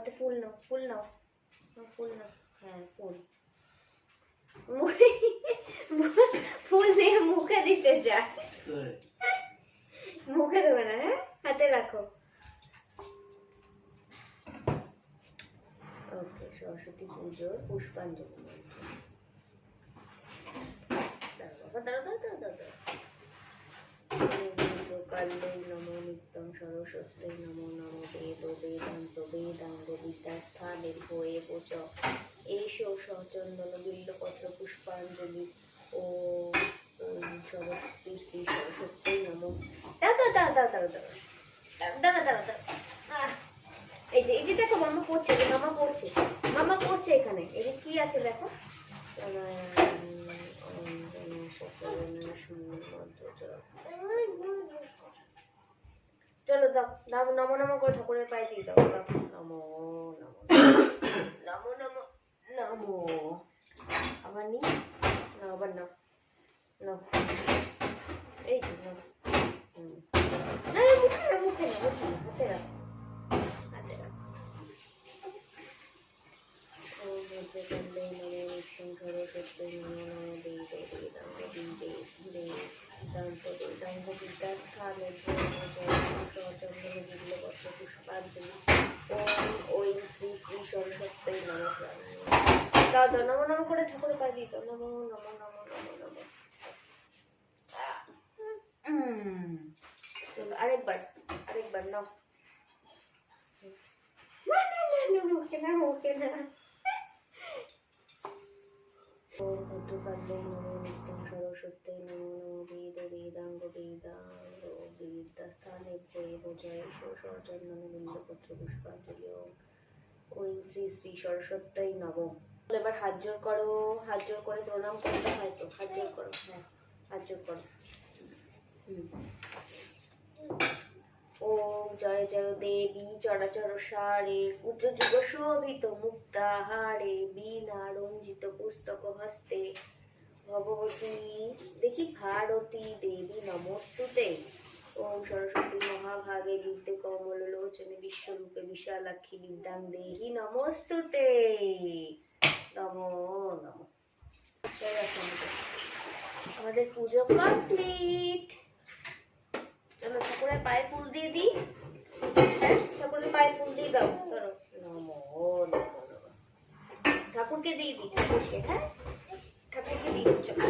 হাতে ফুল নাও, ফুল নাও, ফুল নাও। হ্যাঁ ফুল, ফুল দিয়ে মুখে দিতে যায়, মুখে দেবে না। হ্যাঁ হাতে রাখো। ওকে, সরস্বতী পুজোর পুষ্পাঞ্জলি মন্ত্র। কাল্যৈ নমো নিত্যং সরস্বত্যৈ নমো নমো বেদ বেদান্ত বেদাঙ্গ বিদ্যাস্থানে ভয়ে চ এষো সচন্দন বিল্বপত্র পুষ্পাঞ্জলি। ও শ্রী শ্রী সরস্বত্যৈ নমো। দাঁড়া দাঁড়া দাঁড়া দাঁড়া দাঁড়া দাঁড়া দাঁড়া দাঁড়া। এই যে দেখো মামা পড়ছে, মামা পড়ছে, মামা পড়ছে এখানে। এই কি আছে দেখো, চলো দাও দাও, নমো নমো করে ঠাকুরের পায়ে দিয়ে দাও। নমো নমো নমো নমো নমো। আবার নি না, আবার নাও নাও, এই তো নাও। না মুখে না, মুখে না, মুখে না, হাতে রাখো, হাতে রাখো। কাল্যৈ নমো নিত্যং সরস্বত্যৈ নমো নমো বেদ বেদাঙ্গ বেদান্ত বেদাঙ্গ বিদ্যাস্থানে সচন্দন বিল্বপত্র পুষ্পাঞ্জলি। ওম শ্রী শ্রী সরস্বত্যৈ নমঃ। দাও দাও, নমো নমো করে ঠাকুরের পায়ে দিই দাও। নমো নমো নমো নমো নমো। চলো আরেকবার, আরেকবার নাও। না না না, মুখে না, মুখে না। ওম ভদ্রকাল্যৈ নমো নিত্যং সরস্বত্যৈ নমো নমো বেদ বেদাঙ্গ বেদাঙ্গ বিদ্যাস্থানে ভয়ে চ এষো সচন্দন বিল্বপত্র পুষ্পাঞ্জলি। ওম শ্রী শ্রী সরস্বত্যৈ নমঃ। এবার হাত জোর করো, হাত জোর করে প্রণাম করতে হয় তো, হাত জোর করো। হ্যাঁ হাত জোর করো। ওম জয় জয় দেবী চরাচর সারে কুচ যুগ শোভিত মুক্তাহারে বীণা রঞ্জিত পুস্তক হস্তে ভগবতী দেখি ভারতী দেবী নমস্তুতে। ওম সরস্বতী মহাভাগে বিদ্যে কমল লোচনে বিশ্বরূপে বিশালাক্ষী বিদ্যাং দেহি নমস্তুতে। নমো নমো। আমাদের পুজো কমপ্লিট। চলো ঠাকুরের পায়ে ফুল দিয়ে দিই। ঠাকুরের পায়ে ফুল দিয়ে দাও। ধরো, নমো নমো নমো। ঠাকুরকে দিয়ে দিই, ঠাকুরকে। হ্যাঁ ঠাকুরকে দিয়ে দিই। চলো।